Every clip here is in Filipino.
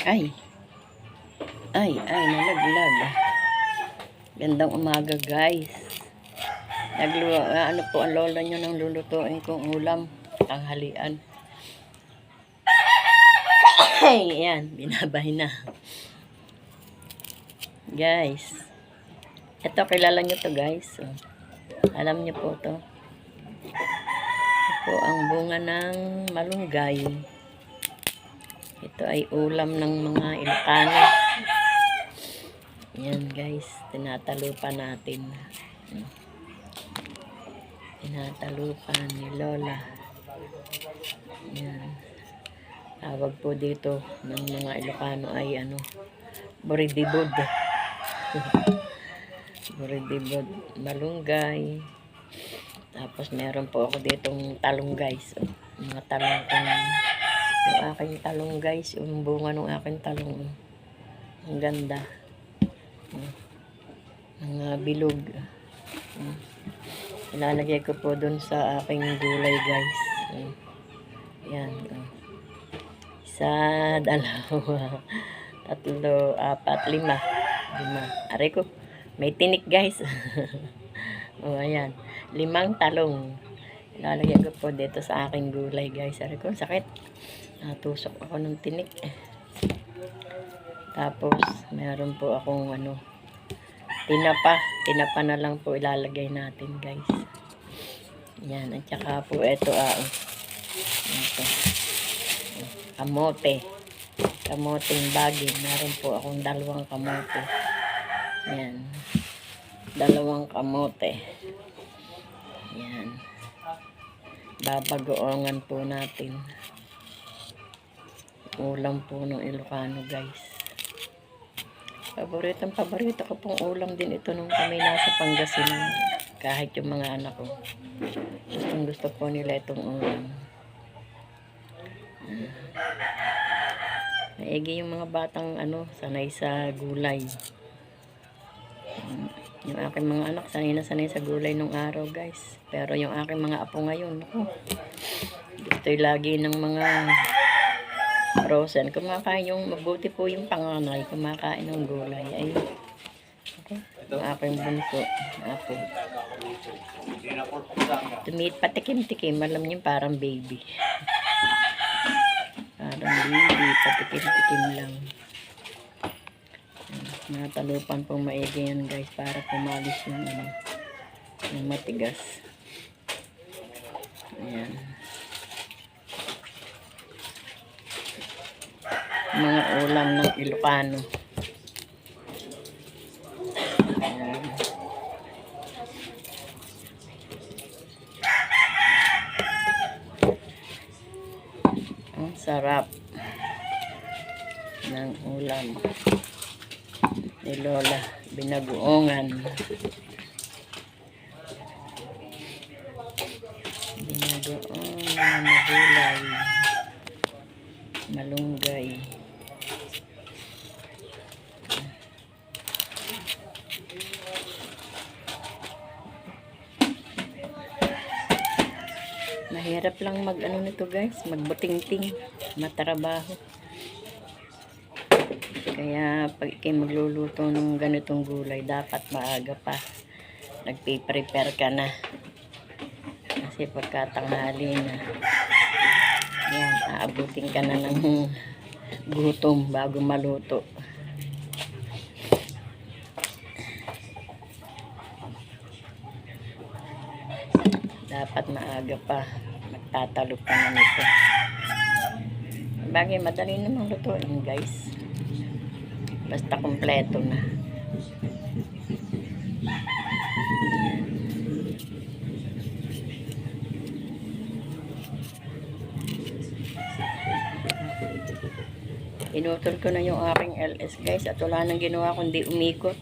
Ay, nalaglag. Gandang umaga, guys. Ano po ang lola nyo nang lulutuin kong ulam, tanghalian. Ay, yan, binabay na. Guys, ito, kilala nyo to, guys. Alam nyo po to. Ito po ang bunga ng malunggay. Ito ay ulam ng mga Ilocano. Yan, guys, tinatalupan natin. Tinatalupan ni Lola. Yan. Tawag po dito ng mga Ilocano ay buridibod. Buridibod, malunggay. Tapos meron po ako ditong talong, guys. Mga talong yung aking talong, guys. Yung bunga ng aking talong. Ang ganda. Mga bilog. Ilalagay ko po dun sa aking gulay, guys. Yan. Isa, dalawa, tatlo, apat, lima. Aray ko. May tinik, guys. Ayan. 5 talong. Ilalagay ko po dito sa aking gulay, guys. Aray ko, sakit. Natusok ako ng tinik. Tapos, meron po akong tinapa na lang po ilalagay natin, guys. Yan, at saka po ito, ito. Kamoteng baging. Meron po akong 2 kamote. Yan. 2 kamote. Yan. Babagoongan po natin. Ulam po ng Ilocano, guys. Paborito ko pong ulam din ito nung kami nasa Pangasinan. Kahit yung mga anak ko. Gusto po nila itong ulam. Maigi yung mga batang sanay sa gulay. Yung aking mga anak sanay na sanay sa gulay nung araw, guys. Pero yung aking mga apo ngayon, gusto'y lagi ng mga frozen. Kumakain yung, mabuti po yung panganay, kumakain ng gulay. Ay, yung aking bunso, apo. Patikim-tikim, alam niyo parang baby. Parang baby, patikim-tikim lang. Natalupan pong maigi yan, guys, para pumalis yung matigas. Ayan. Mga ulam ng Ilocano. Ang sarap ng ulam ni Lola, binagoongan. Binagoongan na gulay, malunggay. Mahirap lang nito, guys, magbuting-ting, matrabaho. Kaya pag ikay magluluto ng ganitong gulay, dapat maaga pa nagpe-prepare ka na. Kasi pagkatanghali na, yan, aabutin ka na ng gutom bago maluto. Dapat maaga pa magtatalo pa na nito. Bagay, madali namang lutuin, guys. Basta kompleto na. Inutol ko na yung aking LS, guys, at wala nang ginawa kundi umikot.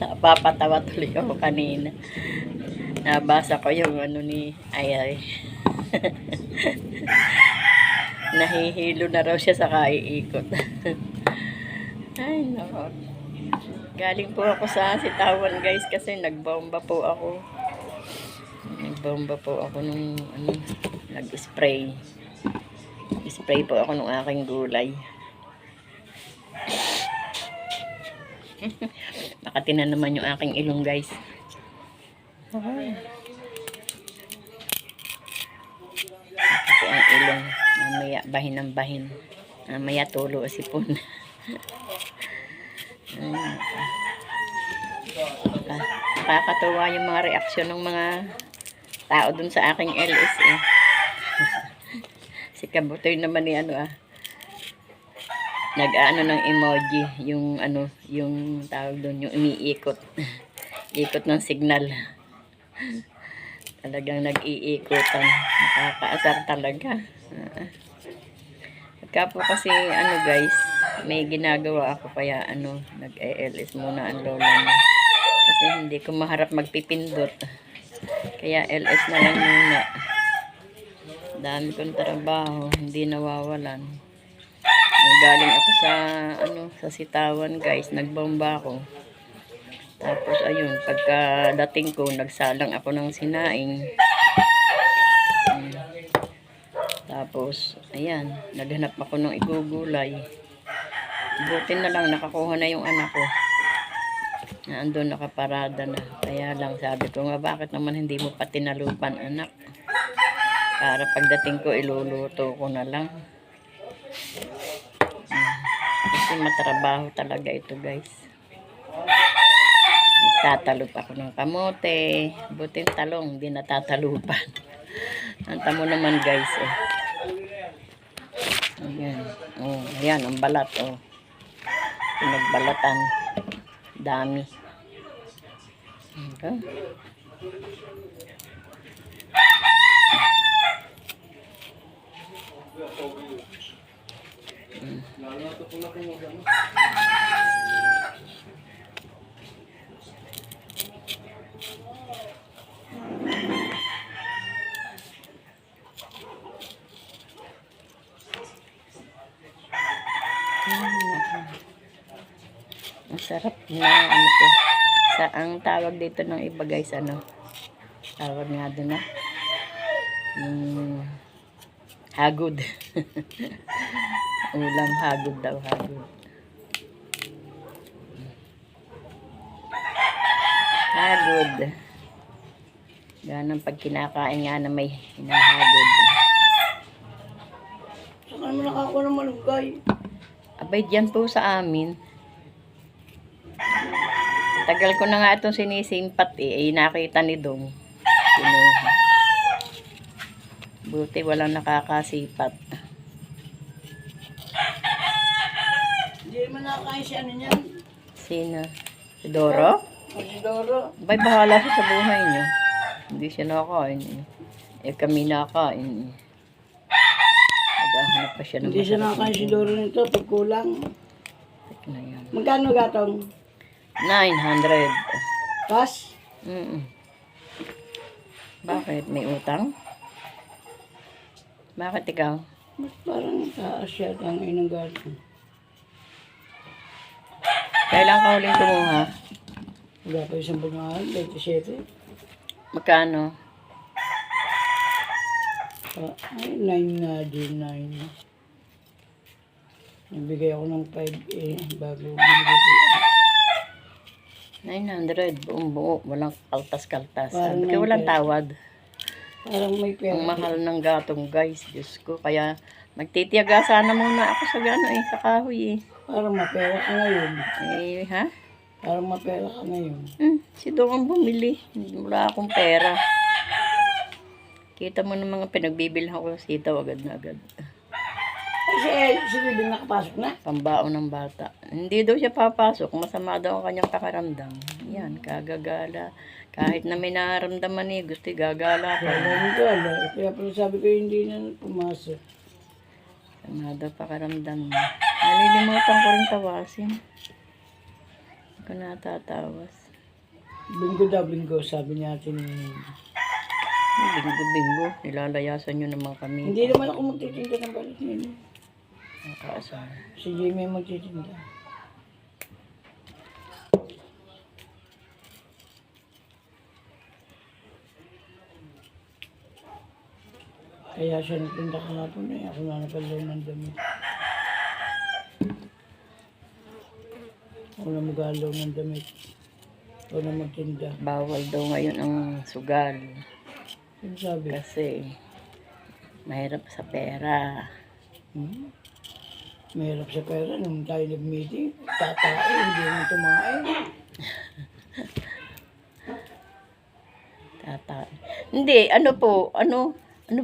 Napapatawa tuloy ako kanina. Nabasa ko yung ni ay. Nahihilo na raw siya sa kaiikot. Ay, nako. Galing po ako sa Sitawan, guys, kasi nagbomba po ako. Nagbomba po ako nung nag-spray. Nag-spray po ako ng aking gulay. Makati na naman yung aking ilong, guys. Makati ang ilong. Mamaya bahin ng bahin. Mamaya tulo sipon. Nakakatuwa yung mga reaksyon ng mga tao dun sa aking LS eh. Si Kabutoy naman ni nag-ano ng emoji, yung yung tawag doon, yung umiikot. Ikot ng signal. Talagang nag-iikotan. Nakakaasar talaga. Pagka po kasi guys, may ginagawa ako kaya nag-LS muna ang lola niya. Kasi hindi ko maharap magpipindot. Kaya LS na lang muna. Dami kong trabaho, hindi nawawalan. Galing ako sa sitawan, guys, nagbomba ako. Tapos ayun, pagkadating ko, nagsalang ako ng sinaing. Tapos ayan, naghanap ako ng igugulay. Buti na lang nakakuha na yung anak ko. Andun nakaparada na. Kaya lang sabi ko nga, bakit naman hindi mo pa tinalupan, anak? Para pagdating ko, iluluto ko na lang. Kasi matrabaho talaga ito, guys. Tatalop ako ng kamote. Buting talong, hindi natatalupan. Anta mo naman, guys. Ayan. Ayan, ang balat. Pinagbalatan. Dami. Okay. Masarap na to. Ang tawag dito ng iba, guys, tawag nga doon hagod. Ulam hagod daw, hagod. Hagod. Ganang pag kinakain nga na may hinahagod. Saan mo nakakuha ng malunggay? Abay, dyan po sa amin. Tagal ko na nga itong sinisimpat nakita ni Dong. Kinuha. Buti walang nakakasipat. Hindi naman nakakain si niyan. Sino? Si Doro? Si Doro. Abay, bahala siya sa buhay niyo. Hindi siya nakakain kami nakakain Naghahanap pa siya ng hindi siya nakakain si Doro nito pag kulang. Magkano gatong? 900. Pas? Bakit? May utang? Bakit ikaw? Parang taas ang inang gatong. Kailan ka huling kumuha? Wala pa isang buwan, 27. Magkano? Ay, 9 na din, 9. Nagbigay ako ng 5 bago binigay ko. 900, buong buo. Walang kaltas-kaltas. Parang Sabi ko, walang tawad. Parang may pera. Ang mahal ng gatong, guys. Diyos ko. Kaya, magtitiyaga sana muna ako sa kahoy Parang mapera ka ngayon. Ha? Parang mapera ka ngayon. Si Dong ang bumili. Wala akong pera. Kita mo ng mga pinagbibilhan ko ng sitaw agad na agad. Si Bibi nakapasok na? Pambaon ng bata. Hindi daw siya papasok. Masama daw ang kanyang pakaramdam. Yan, kagagala. Kahit na may nararamdaman gusto gagala pa. Kaya pala sabi ko hindi na pumasok. Sama daw pakaramdam niya. Nalilimutan ko rin tawasin. Hindi ko natatawas. Linggo, sabi niya atin. Bingo-bingo. Nilalayasan nyo naman kami. Hindi naman ako magtitinda ng balit nila. Nakasar. Si Jimmy magtitinda. Kaya siya nagtinda kahapon eh. Ako na nagkalaw ng damit. Ako na magalaw ng damit. Ako na magtinda. Bawal daw ngayon ang sugal. Yung sabi, Kasi mahirap sa pera. mahirap sa pera. Nung tayo nag-meeting, tatae, hindi mo tumain. Tata. Hindi, ano po, ano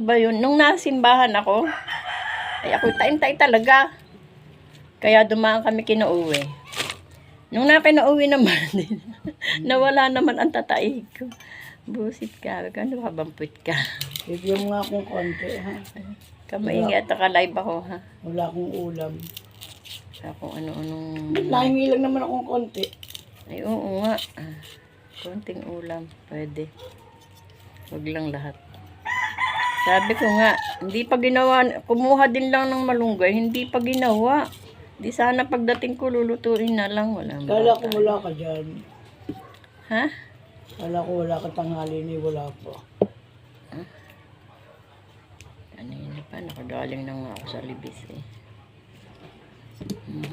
ba yun? Nung nasimbahan ako, ay ako tain-tay talaga. Kaya dumaan kami kinauwi. Nung nakinauwi naman din, nawala naman ang tataig ko. Busit ka, ano ka bang puwit ka? Bigyan mo nga akong konti, ha? Kamaingi at naka-live ako, ha? Wala akong ulam. Kung ano-anong... Nahingi lang naman akong konti. Ay, oo nga. Konting ulam, pwede. Huwag lang lahat. Sabi ko nga, hindi pa ginawa, kumuha din lang ng malunggay, hindi pa ginawa. Di sana pagdating ko, lulutuin na lang. Wala Kala ko wala ka dyan. Ha? Kala ko wala ka tanghali ni wala pa. Ano yun pa, nakagaling na nga ako sa libis eh.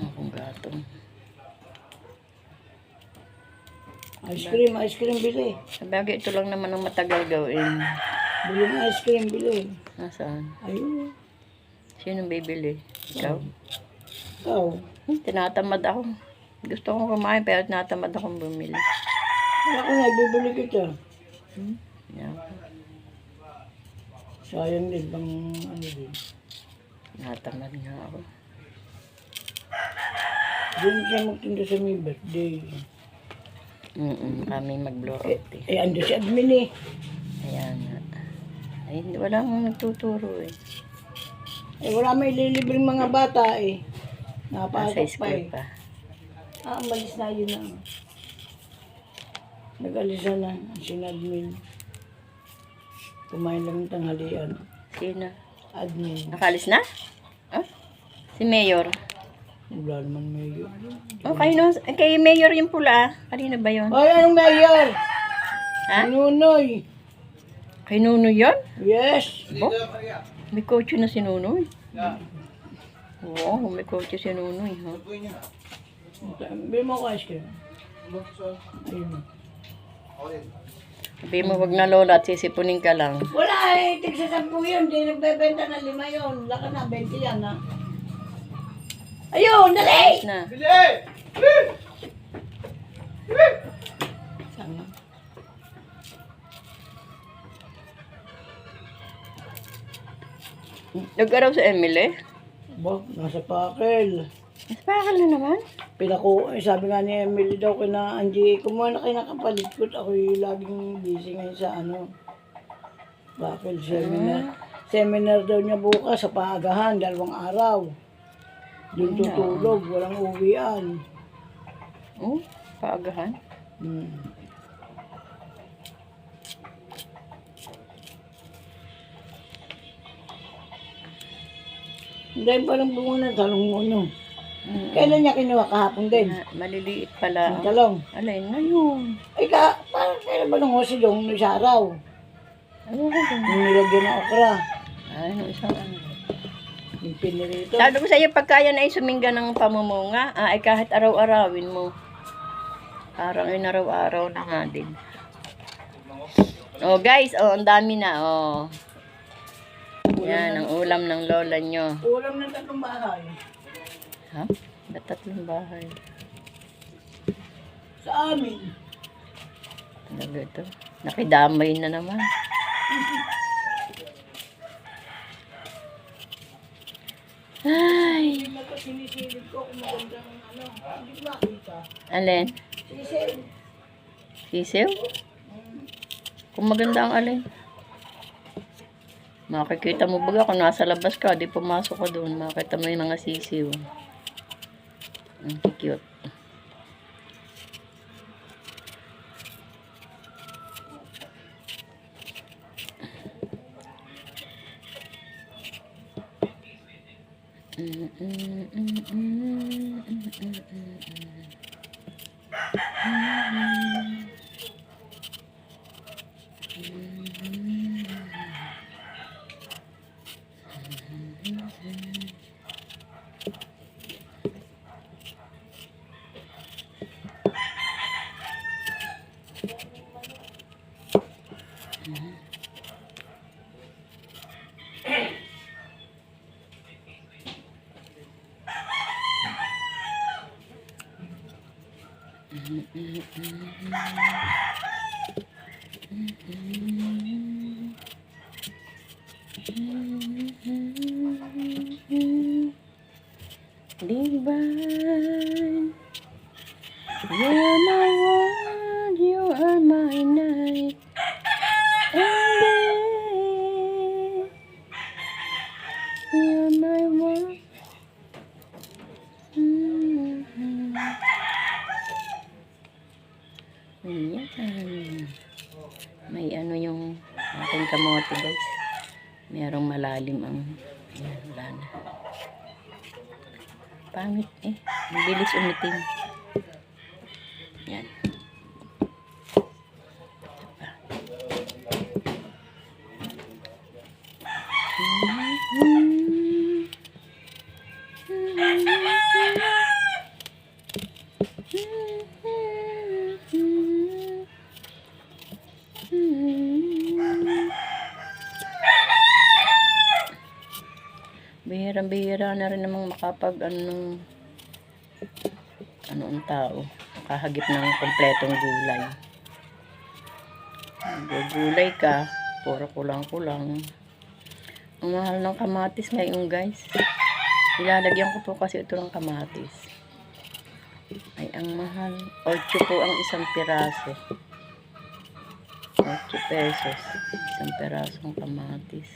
Akong gatong. Ice cream bili. Sabagay, ito lang naman ang matagal gawin. Bili ng ice cream, bili. Nasaan? Ayun. Sinong bibili? Ikaw? Ikaw. Tinatamad ako. Gusto kong kumain pero tinatamad akong bumili. Ako na, bibili kita. Yan. Sayang din, bang ano din. Tinatamad nga ako. Doon siya magtinda sa may birthday. Kami mag-blorote. Ando si admin eh. Ayan nga. Ay, wala akong nagtuturo eh. Wala may lilibreng mga bata eh. Nasa Napasok pa school eh. pa. Umalis na yun na. Nag-alisa na si admin. Kumain lang ng tanghalian. Sino? Admin. Nakalis na? Ah? Si Mayor. Wala naman mayor. Oh, kay Mayor yung pula. Kanino ba yun? Ay, anong mayor? Ha? Nunoy. Kay Nunoy yun? Yes. Bo? May kotse na si Nunoy. Oo, may kotse si Nunoy. Ha? Bili mo ko ice cream. Ayun. Sabi mo, wag na lola at sisipunin ka lang. Wala eh. Tigsa 10 yun. Di nagbebenta ng 5 yun. Laka na, 20 yan ha. Ayun, dali! Na. Sama. Nag-araw sa Emily? Ba, nasa pakel. Mas bakal na naman. Sabi nga ni Emily daw kina Angie, kumuha na kayo ng kapalit ko. Ako'y laging busy ngayon sa ano. Pakel seminar. Seminar daw niya bukas sa paagahan, 2 araw. Doon tutulog, walang uwian. Oh, paagahan. Dahil parang bunga ng talong mo, no? Kailan niya kinuha kahapon din? Maliliit pala. Ang talong. Alin, ngayon. Ay parang kailan ba nung hosilong nung sa araw? Ano ka ba? Nung nilagyan ng okra. Ay, no, isang ano. Yung pinirito. Sabi ko sa iyo, pagkaya na ay sumingga ng pamumunga, ay kahit araw-arawin mo. Parang yun araw-araw na nga din. Oh guys, oh, ang dami na, oh. Yan, ang ulam ng lola nyo. Ulam ng 3 bahay. Ha? Ba't 3 bahay? Sa amin. Ano ito? Nakidamay na naman. Ay. Hindi ko sinisilip ko kung magandang ano. Hindi ko makita. Alin? Sisil. Sisiw? Kung maganda ang alin. Makikita mo baga kung nasa labas ka, di pumasok ka doon. Makikita mo yung mga sisiw. Ang cute. Divine, you are my world, you are my night and day. You are my world. Ayan. May ano yung ating kamote guys. Merong malalim ang ayan, wala na. Pangit eh. Ang bilis umitim. Yan. Bihirang-bihira na rin namang makapag ano ang tao, makahagip ng kompletong gulay. Gulay ka, puro kulang-kulang. Ang mahal ng kamatis ngayon guys. Ilalagyan ko po kasi ito ng kamatis. Ay, ang mahal. 8 po ang isang piraso. 8 pesos. Isang pirasong kamatis.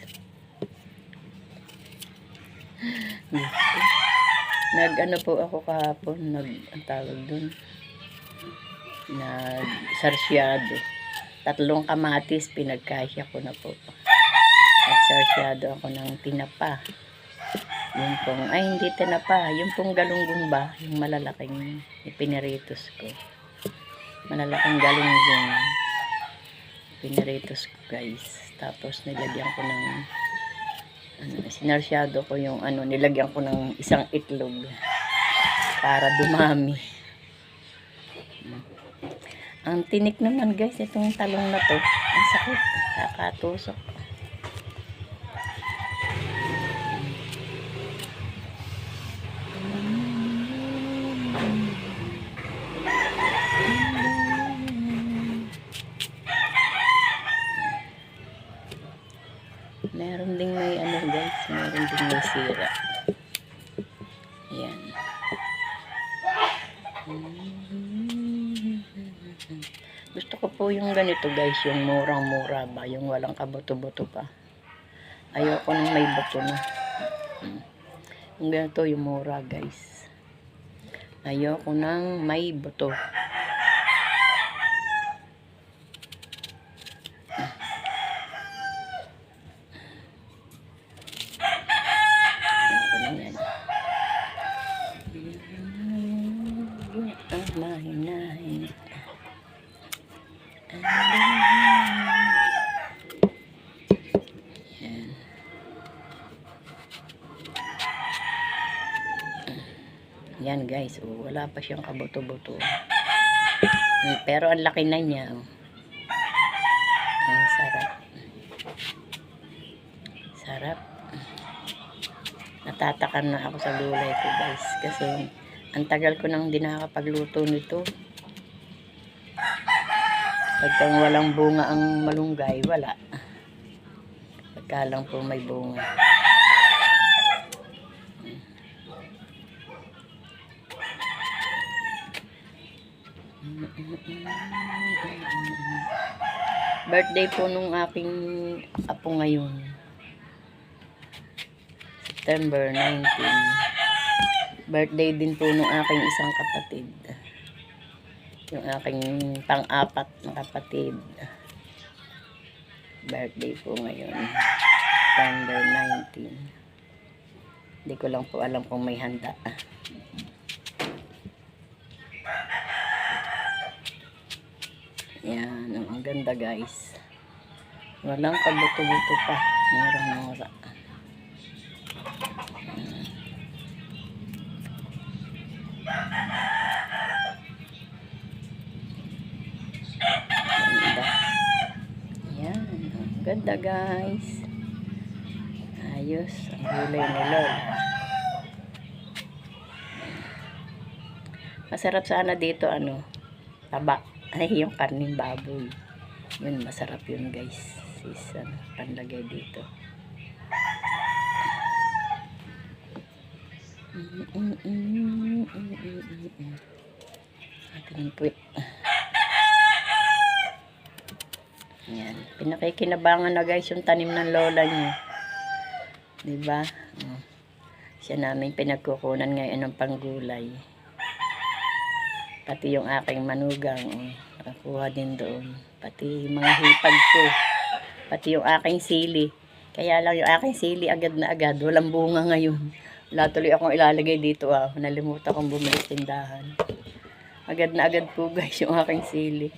Nag-ano po ako kahapon, ang tawag dun, nag-sarsyado. 3 kamatis, pinagkasya ko na po. Nag-sarsyado ako ng tinapa. Yung pong, ay hindi tinapa, yung pong galunggong ba, yung malalaking ipiniritos ko. Malalaking galunggong. Piniritos ko guys. Tapos nilagyan ko ng sinarsyado ko yung nilagyan ko ng isang itlog para dumami. Ang tinik naman guys, itong talong na to, ang sakit, kakatusok. Meron ding may guys, meron ding may sira. Ayan. Gusto ko po yung ganito guys, yung murang-mura ba, yung walang kabuto-buto pa. Ayoko nang may buto na. Yung ganito, yung mura guys. Ayoko nang may buto. Mahinahin. Yan guys, wala pa siyang kabuto-buto. Pero ang laki na niya. Ang sarap. Sarap. Natatakan na ako sa gulay ko guys. Kasi ang tagal ko nang di nakakapagluto nito. Pagkang walang bunga ang malunggay, wala. Pagka lang po may bunga. Birthday po nung aking apo ngayon. September 19. Birthday din po nung aking isang kapatid. Yung aking pang-apat na kapatid. Birthday po ngayon. September 19. Hindi ko lang po alam kung may handa. Yan, ang ganda guys. Walang kabuto-buto pa. Murang-mura. isda guys. Ayos ang gulay ni Lola. Masarap sana dito ano, taba. Ay, yung karning baboy. Yun, masarap yun guys. Sis, ano, panlagay dito. Ating puwit. Yan. Pinakikinabangan na guys yung tanim ng lola niyo. Diba? Oh. Siya namin pinagkukunan ngayon ng panggulay. Pati yung aking manugang. Oh. Nakakuha din doon. Pati mga hipag ko. Pati yung aking sili. Kaya lang yung aking sili agad na agad. Walang bunga ngayon. Wala tuloy akong ilalagay dito. Ah. Nalimutan kong bumili tindahan. Agad na agad po guys yung aking sili.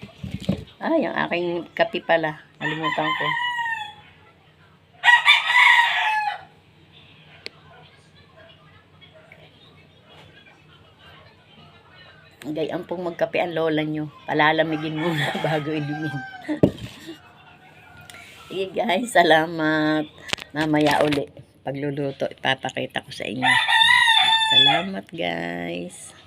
Ah, yung aking kape pala. Nalimutan ko. Gayaan pong magkape ang lola nyo. Palalamigin muna bago inumin. Sige guys, salamat. Mamaya uli. Pagluluto, ipapakita ko sa inyo. Salamat guys.